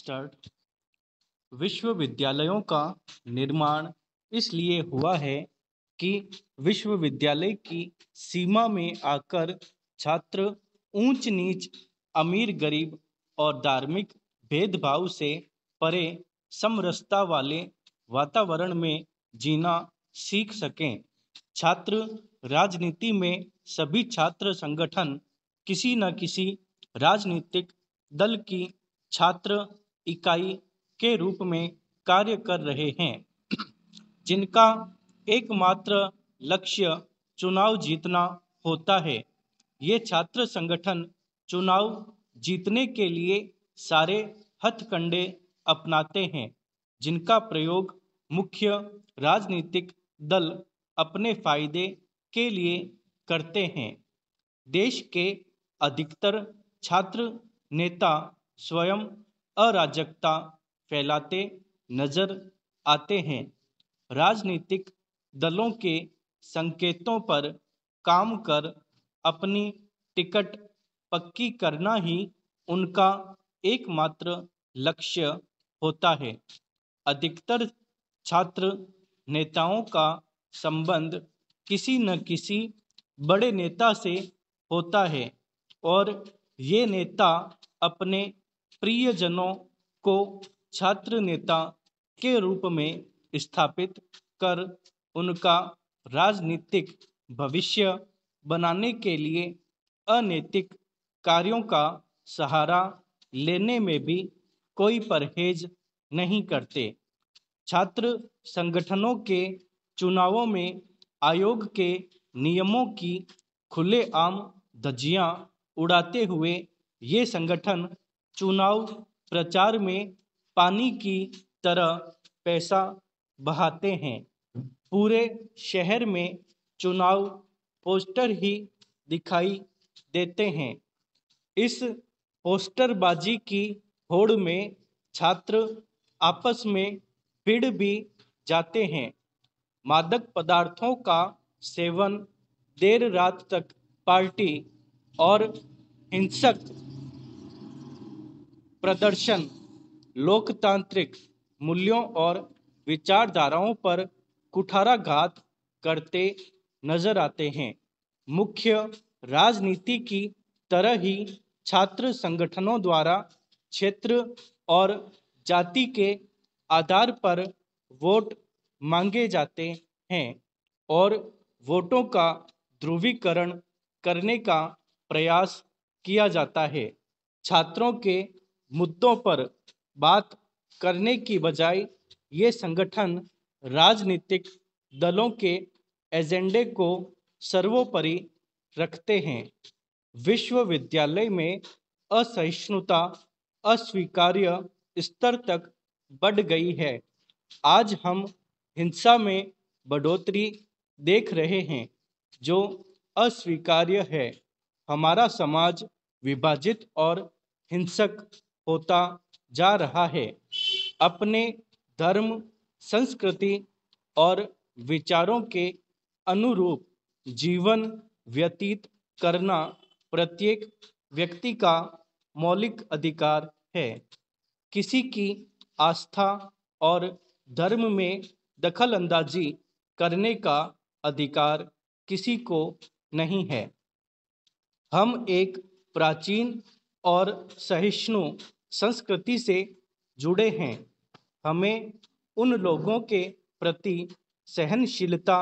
Start. विश्वविद्यालयों का निर्माण इसलिए हुआ है कि विश्वविद्यालय की सीमा में आकर छात्र ऊंच नीच, अमीर गरीब और धार्मिक भेदभाव से परे समरसता वाले वातावरण में जीना सीख सकें। छात्र राजनीति में सभी छात्र संगठन किसी न किसी राजनीतिक दल की छात्र इकाई के रूप में कार्य कर रहे हैं, जिनका एकमात्र लक्ष्य चुनाव जीतना होता है। ये छात्र संगठन चुनाव जीतने के लिए सारे हथकंडे अपनाते हैं, जिनका प्रयोग मुख्य राजनीतिक दल अपने फायदे के लिए करते हैं। देश के अधिकतर छात्र नेता स्वयं अराजकता फैलाते नजर आते हैं। राजनीतिक दलों के संकेतों पर काम कर अपनी टिकट पक्की करना ही उनका एकमात्र लक्ष्य होता है। अधिकतर छात्र नेताओं का संबंध किसी न किसी बड़े नेता से होता है और ये नेता अपने प्रियजनों को छात्र नेता के रूप में स्थापित कर उनका राजनीतिक भविष्य बनाने के लिए अनैतिक कार्यों का सहारा लेने में भी कोई परहेज नहीं करते। छात्र संगठनों के चुनावों में आयोग के नियमों की खुलेआम धज्जियां उड़ाते हुए ये संगठन चुनाव प्रचार में पानी की तरह पैसा बहाते हैं। पूरे शहर में चुनाव पोस्टर ही दिखाई देते हैं। इस पोस्टरबाजी की होड़ में छात्र आपस में भिड़ भी जाते हैं। मादक पदार्थों का सेवन, देर रात तक पार्टी और हिंसक प्रदर्शन लोकतांत्रिक मूल्यों और विचारधाराओं पर कुठाराघात करते नजर आते हैं। मुख्य राजनीति की तरह ही छात्र संगठनों द्वारा क्षेत्र और जाति के आधार पर वोट मांगे जाते हैं और वोटों का ध्रुवीकरण करने का प्रयास किया जाता है। छात्रों के मुद्दों पर बात करने की बजाय ये संगठन राजनीतिक दलों के एजेंडे को सर्वोपरि रखते हैं। विश्वविद्यालय में असहिष्णुता अस्वीकार्य स्तर तक बढ़ गई है। आज हम हिंसा में बढ़ोतरी देख रहे हैं, जो अस्वीकार्य है। हमारा समाज विभाजित और हिंसक होता जा रहा है। अपने धर्म, संस्कृति और विचारों के अनुरूप जीवन व्यतीत करना प्रत्येक व्यक्ति का मौलिक अधिकार है। किसी की आस्था और धर्म में दखल अंदाजी करने का अधिकार किसी को नहीं है। हम एक प्राचीन और सहिष्णु संस्कृति से जुड़े हैं। हमें उन लोगों के प्रति सहनशीलता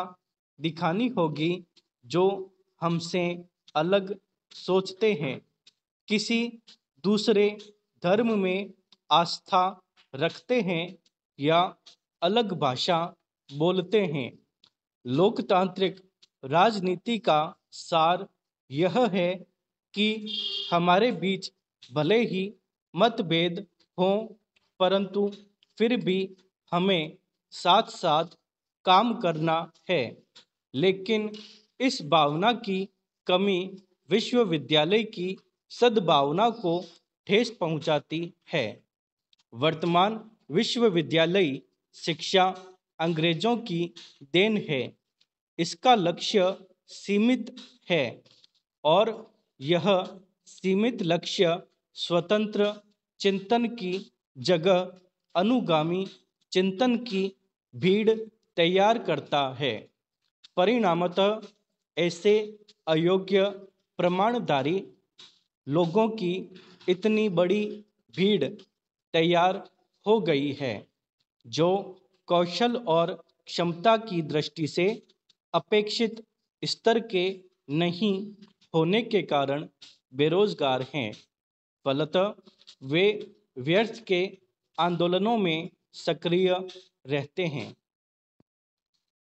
दिखानी होगी जो हमसे अलग सोचते हैं, किसी दूसरे धर्म में आस्था रखते हैं या अलग भाषा बोलते हैं। लोकतांत्रिक राजनीति का सार यह है कि हमारे बीच भले ही मतभेद हों, परंतु फिर भी हमें साथ साथ काम करना है। लेकिन इस भावना की कमी विश्वविद्यालय की सद्भावना को ठेस पहुंचाती है। वर्तमान विश्वविद्यालय शिक्षा अंग्रेजों की देन है। इसका लक्ष्य सीमित है और यह सीमित लक्ष्य स्वतंत्र चिंतन की जगह अनुगामी चिंतन की भीड़ तैयार करता है। परिणामतः ऐसे अयोग्य प्रमाणधारी लोगों की इतनी बड़ी भीड़ तैयार हो गई है जो कौशल और क्षमता की दृष्टि से अपेक्षित स्तर के नहीं होने के कारण बेरोजगार हैं। फलतः वे व्यर्थ के आंदोलनों में सक्रिय रहते हैं।